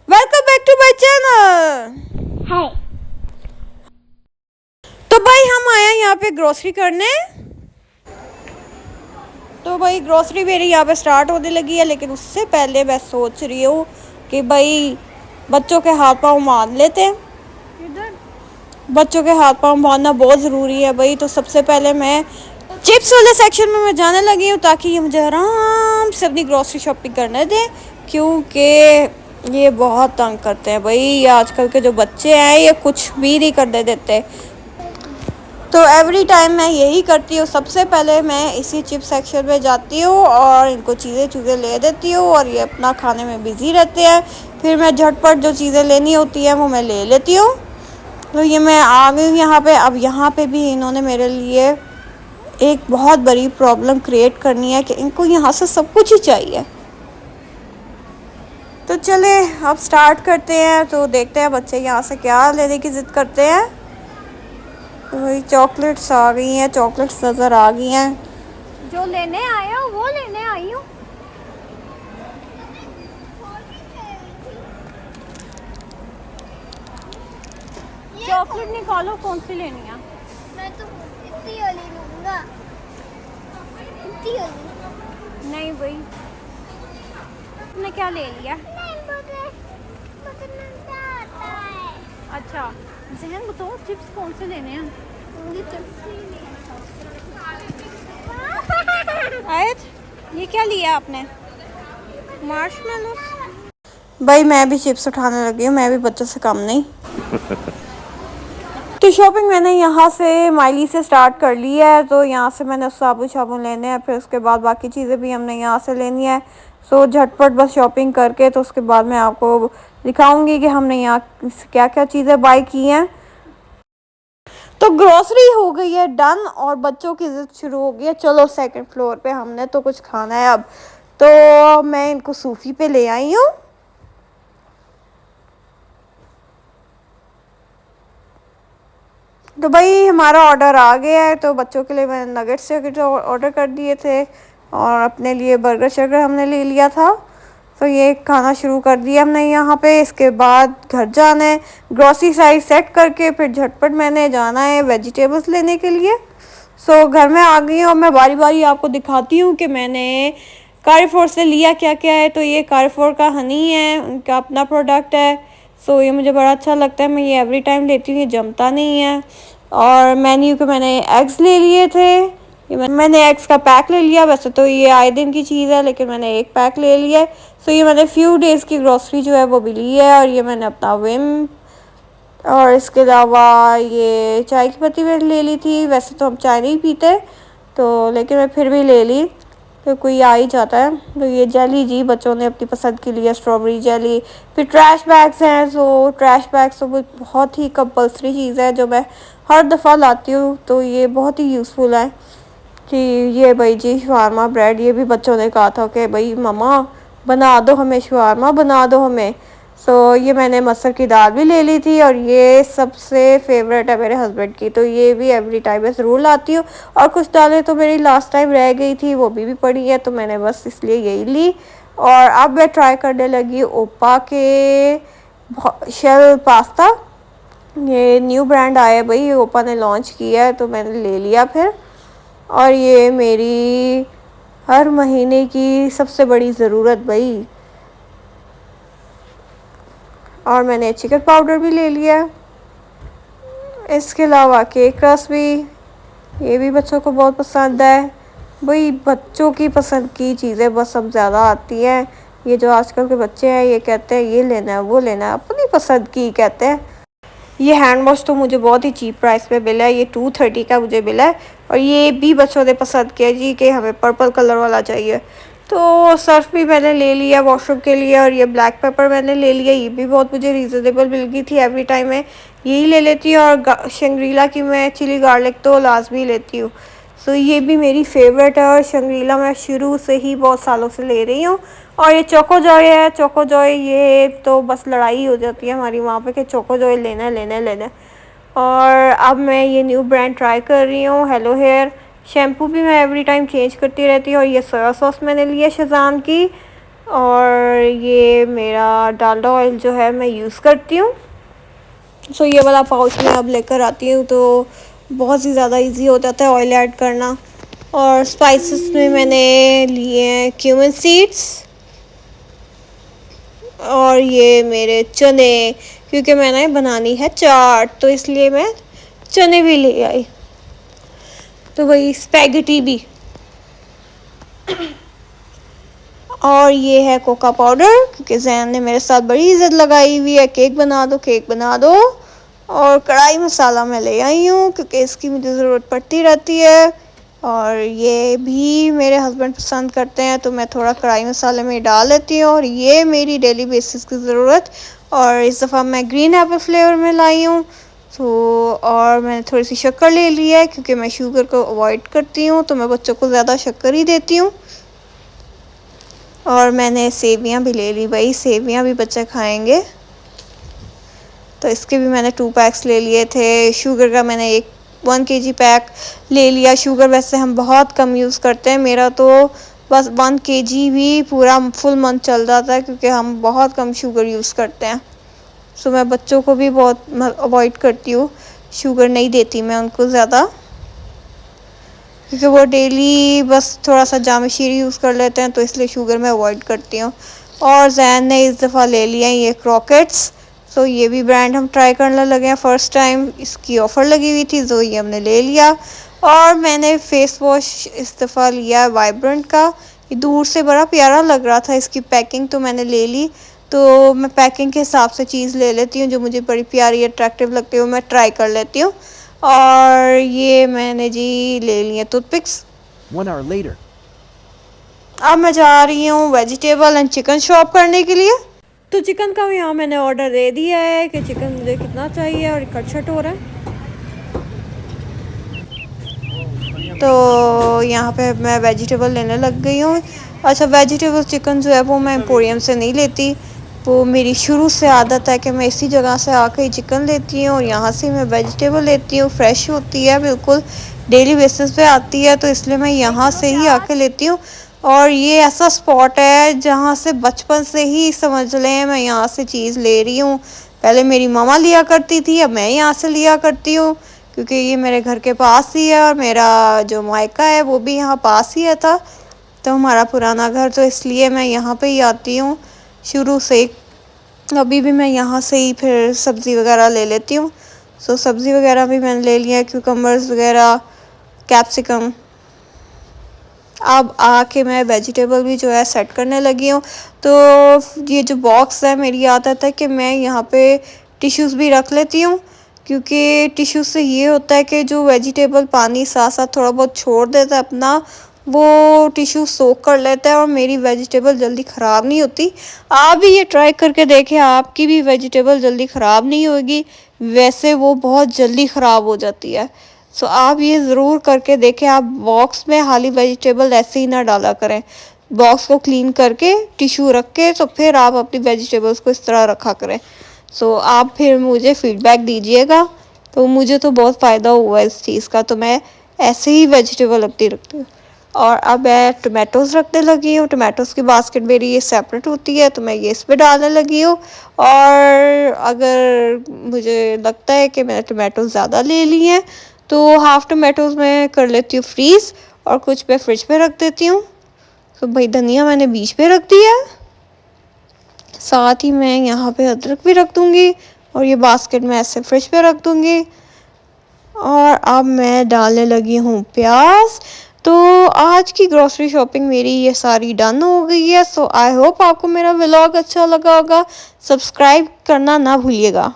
Welcome back to my channel. Hi. तो भाई हम आए हैं यहाँ पे ग्रोसरी करने। तो भाई ग्रोसरी मेरी यहाँ पे स्टार्ट होने लगी है, लेकिन उससे पहले मैं सोच रही हूँ कि भाई बच्चों के हाथ पाँव मान लेते हैं। बच्चों के हाथ पाँव मारना बहुत ज़रूरी है भाई। तो सबसे पहले मैं चिप्स वाले सेक्शन में मैं जाने लगी हूँ, ताकि ये मुझे आराम से अपनी ग्रोसरी शॉपिंग करने दें, क्योंकि ये बहुत तंग करते हैं भाई। ये आजकल के जो बच्चे हैं ये कुछ भी नहीं करने देते। तो एवरी टाइम मैं यही करती हूँ, सबसे पहले मैं इसी चिप सेक्शन में जाती हूँ और इनको चीज़ें ले देती हूँ, और ये अपना खाने में बिज़ी रहते हैं। फिर मैं झटपट जो चीज़ें लेनी होती हैं वो मैं ले लेती हूँ। तो ये मैं आ गई हूँ यहाँ पे। अब यहाँ पे भी इन्होंने मेरे लिए एक बहुत बड़ी प्रॉब्लम क्रिएट करनी है कि इनको यहाँ से सब कुछ ही चाहिए। तो चले अब स्टार्ट करते हैं। तो देखते हैं बच्चे यहाँ से क्या लेने की ज़िद करते हैं। तो वही चॉकलेट्स आ गई हैं, चॉकलेट्स नज़र आ गई हैं। जो लेने आए हो वो लेने आई हूँ। चॉकलेट निकालो, कौन सी लेनी है? मैं तो इतनी वाली लूंगा। इतनी वाली नहीं भाई, तुमने क्या ले लिया? नहीं, मुझे नंगा आता है। अच्छा जहन बताओ, चिप्स कौन से लेने हैं? मुझे चिप्स ही नहीं। आयत, ये क्या लिया आपने? मार्शमेलो। भाई मैं भी चिप्स उठाने लगी हूँ, मैं भी बच्चों से कम नहीं। तो शॉपिंग मैंने यहाँ से माइली से स्टार्ट कर ली है। तो यहाँ से मैंने साबुन साबुन लेने हैं, फिर उसके बाद बाकी चीज़ें भी हमने यहाँ से लेनी है। सो झटपट बस शॉपिंग करके तो उसके बाद मैं आपको दिखाऊंगी कि हमने यहाँ क्या क्या चीज़ें बाय की हैं। तो ग्रोसरी हो गई है डन, और बच्चों की ज़िद शुरू हो गई है। चलो सेकंड फ्लोर पे हमने तो कुछ खाना है अब। तो मैं इनको सूफी पे ले आई हूँ। तो भाई हमारा ऑर्डर आ गया है। तो बच्चों के लिए मैंने नगेट्स ऑर्डर कर दिए थे, और अपने लिए बर्गर शर्गर हमने ले लिया था। तो ये खाना शुरू कर दिया हमने यहाँ पे। इसके बाद घर जाना है, ग्रॉसरी साइज सेट करके फिर झटपट मैंने जाना है वेजिटेबल्स लेने के लिए। सो घर में आ गई हूँ। मैं बारी बारी आपको दिखाती हूँ कि मैंने कारफोर से लिया क्या क्या है। तो ये कारफोर का हनी है, उनका अपना प्रोडक्ट है। सो ये मुझे बड़ा अच्छा लगता है, मैं ये एवरी टाइम लेती हूँ, ये जमता नहीं है। और मेन्यू के मैंने एग्स ले लिए थे। ये मैंने एग्स का पैक ले लिया। वैसे तो ये आए दिन की चीज़ है, लेकिन मैंने एक पैक ले लिया है। सो ये मैंने फ्यू डेज़ की ग्रॉसरी जो है वो भी ली है। और ये मैंने अपना विम, और इसके अलावा ये चाय की पत्ती मैंने ले ली थी। वैसे तो हम चाय नहीं पीते, तो लेकिन मैं फिर भी ले ली, तो कोई आ ही जाता है। तो ये जेली जी बच्चों ने अपनी पसंद की लिए, स्ट्रॉबेरी जेली। फिर ट्रैश बैग्स हैं। सो ट्रैश बैग्स तो बहुत ही कंपल्सरी चीज़ है जो मैं हर दफ़ा लाती हूँ। तो ये बहुत ही यूज़फुल है कि ये भाई जी शवारमा ब्रेड, ये भी बच्चों ने कहा था कि भाई मम्मा बना दो हमें, शवारमा बना दो हमें। सो ये मैंने मसर की दाल भी ले ली थी, और ये सबसे फेवरेट है मेरे हस्बैंड की। तो ये भी एवरी टाइम मैं ज़रूर लाती हूँ। और कुछ दालें तो मेरी लास्ट टाइम रह गई थी, वो भी पड़ी है, तो मैंने बस इसलिए यही ली। और अब मैं ट्राई करने लगी ओपा के शेल पास्ता। ये न्यू ब्रांड आया है भाई, ओपा ने लॉन्च किया है, तो मैंने ले लिया फिर। और ये मेरी हर महीने की सबसे बड़ी ज़रूरत भाई। और मैंने चिकन पाउडर भी ले लिया। इसके अलावा केक रस भी, ये भी बच्चों को बहुत पसंद है भाई। बच्चों की पसंद की चीज़ें बस अब ज़्यादा आती हैं। ये जो आजकल के बच्चे हैं ये कहते हैं ये लेना है वो लेना है, अपनी पसंद की कहते हैं। ये हैंड वॉश तो मुझे बहुत ही चीप प्राइस पे मिला है, ये 230 का मुझे मिला है। और ये भी बच्चों ने पसंद किया जी कि हमें पर्पल कलर वाला चाहिए। तो सर्फ भी मैंने ले लिया वॉशरूम के लिए, और ये ब्लैक पेपर मैंने ले लिया, ये भी बहुत मुझे रीज़नेबल मिल गई थी। एवरी टाइम मैं यही ले लेती हूँ। और शंग्रीला की मैं चिली गार्लिक तो लाजमी लेती हूँ। सो ये भी मेरी फेवरेट है, और शंग्रीला मैं शुरू से ही बहुत सालों से ले रही हूँ। और ये चोको जॉय है, चोको जॉय ये तो बस लड़ाई हो जाती है हमारी वहाँ पे कि चोको जॉय लेना है लेना है लेना है। और अब मैं ये न्यू ब्रांड ट्राई कर रही हूँ, हेलो हेयर। शैम्पू भी मैं एवरी टाइम चेंज करती रहती हूँ। और ये सोया सॉस मैंने लिया शेज़वान की, और ये मेरा डालडा ऑयल जो है मैं यूज़ करती हूँ। सो ये वाला पाउच मैं अब लेकर आती हूँ तो बहुत ही ज़्यादा इजी हो जाता है ऑयल ऐड करना। और स्पाइसेस में मैंने लिए हैं क्यूमिन सीड्स और ये मेरे चने, क्योंकि मैंने बनानी है चाट तो इसलिए मैं चने भी ले आई। तो वही स्पैगेटी भी। और ये है कोका पाउडर, क्योंकि जैन ने मेरे साथ बड़ी इज्जत लगाई हुई है, केक बना दो केक बना दो। और कढ़ाई मसाला मैं ले आई हूँ क्योंकि इसकी मुझे ज़रूरत पड़ती रहती है। और ये भी मेरे हस्बैंड पसंद करते हैं तो मैं थोड़ा कढ़ाई मसाले में डाल लेती हूँ। और ये मेरी डेली बेसिस की ज़रूरत। और इस दफ़ा मैं ग्रीन एप्पल फ्लेवर में लाई हूँ। तो और मैंने थोड़ी सी शक्कर ले ली है क्योंकि मैं शुगर को अवॉइड करती हूँ, तो मैं बच्चों को ज़्यादा शक्कर ही देती हूँ। और मैंने सेवियाँ भी ले ली, भाई सेवियाँ भी बच्चे खाएंगे तो इसके भी मैंने 2 पैक्स ले लिए थे। शुगर का मैंने 1 kg पैक ले लिया। शुगर वैसे हम बहुत कम यूज़ करते हैं, मेरा तो बस 1 kg भी पूरा फुल मंथ चल जाता है क्योंकि हम बहुत कम शुगर यूज़ करते हैं। सो मैं बच्चों को भी बहुत अवॉइड करती हूँ, शुगर नहीं देती मैं उनको ज़्यादा, क्योंकि वो डेली बस थोड़ा सा जाम शीर यूज़ कर लेते हैं तो इसलिए शुगर मैं अवॉइड करती हूँ। और जैन ने इस दफ़ा ले लिया ये क्रॉकेट्स। सो ये भी ब्रांड हम ट्राई करने लगे हैं फ़र्स्ट टाइम, इसकी ऑफ़र लगी हुई थी तो ये हमने ले लिया। और मैंने फ़ेस वॉश इस दफ़ा लिया वाइब्रेंट का, ये दूर से बड़ा प्यारा लग रहा था इसकी पैकिंग तो मैंने ले ली। तो मैं पैकिंग के हिसाब से चीज़ ले लेती हूँ, जो मुझे बड़ी प्यारी अट्रैक्टिव लगती है वो मैं ट्राई कर लेती हूँ। और ये मैंने जी ले लिए टूथपिक्स। 1 hour later. अब मैं जा रही हूँ वेजिटेबल एंड चिकन शॉप करने के लिए। तो चिकन का यहाँ मैंने ऑर्डर दे दिया है कि चिकन मुझे कितना चाहिए और कट शट हो रहा है। तो यहाँ पे मैं वेजिटेबल लेने लग गई हूँ। अच्छा, वेजिटेबल चिकन जो है वो मैं एम्पोरियम से नहीं लेती, वो मेरी शुरू से आदत है कि मैं इसी जगह से आके ही चिकन लेती हूँ और यहाँ से मैं वेजिटेबल लेती हूँ। फ्रेश होती है, बिल्कुल डेली बेसिस पे आती है तो इसलिए मैं यहाँ से ही आके लेती हूँ। और ये ऐसा स्पॉट है जहाँ से बचपन से ही समझ लें मैं यहाँ से चीज़ ले रही हूँ। पहले मेरी मामा लिया करती थी, अब मैं यहाँ से लिया करती हूँ क्योंकि ये मेरे घर के पास ही है और मेरा जो मायका है वो भी यहाँ पास ही है था, तो हमारा पुराना घर, तो इसलिए मैं यहाँ पे ही आती हूँ शुरू से। अभी भी मैं यहाँ से ही फिर सब्ज़ी वगैरह ले लेती हूँ। सो सब्ज़ी वगैरह भी मैंने ले लिया, क्यूकम्बर्स वगैरह, कैप्सिकम। अब आके मैं वेजिटेबल भी जो है सेट करने लगी हूँ। तो ये जो बॉक्स है, मेरी आदत है कि मैं यहाँ पे टिश्यूज़ भी रख लेती हूँ क्योंकि टिश्यू से ये होता है कि जो वेजिटेबल पानी साथ साथ थोड़ा बहुत छोड़ देता है अपना, वो टिश्यू सोक कर लेता है और मेरी वेजिटेबल जल्दी ख़राब नहीं होती। आप भी ये ट्राई करके देखें, आपकी भी वेजिटेबल जल्दी ख़राब नहीं होगी, वैसे वो बहुत जल्दी ख़राब हो जाती है। सो आप ये ज़रूर करके देखें। आप बॉक्स में खाली वेजिटेबल ऐसे ही ना डाला करें, बॉक्स को क्लीन करके टिश्यू रख के तो फिर आप अपनी वेजिटेबल्स को इस तरह रखा करें। सो आप फिर मुझे फ़ीडबैक दीजिएगा। तो मुझे तो बहुत फ़ायदा हुआ इस चीज़ का, तो मैं ऐसे ही वेजिटेबल अपनी रखती हूँ। और अब मैं टमाटोज़ रखने लगी हूँ। टमाटोज़ की बास्केट मेरी ये सेपरेट होती है तो मैं ये इस पर डालने लगी हूँ। और अगर मुझे लगता है कि मैंने टमाटोज़ ज़्यादा ले लिए हैं तो हाफ़ टमाटोज़ मैं कर लेती हूँ फ्रीज़ और कुछ मैं फ्रिज पे रख देती हूँ। तो भाई धनिया मैंने बीच पे रख दिया है, साथ ही मैं यहाँ पे अदरक भी रख दूँगी और ये बास्केट में ऐसे फ्रिज पे रख दूँगी। और अब मैं डालने लगी हूँ प्याज। तो आज की ग्रॉसरी शॉपिंग मेरी ये सारी डन हो गई है। सो आई होप आपको मेरा व्लॉग अच्छा लगा होगा। सब्सक्राइब करना ना भूलिएगा।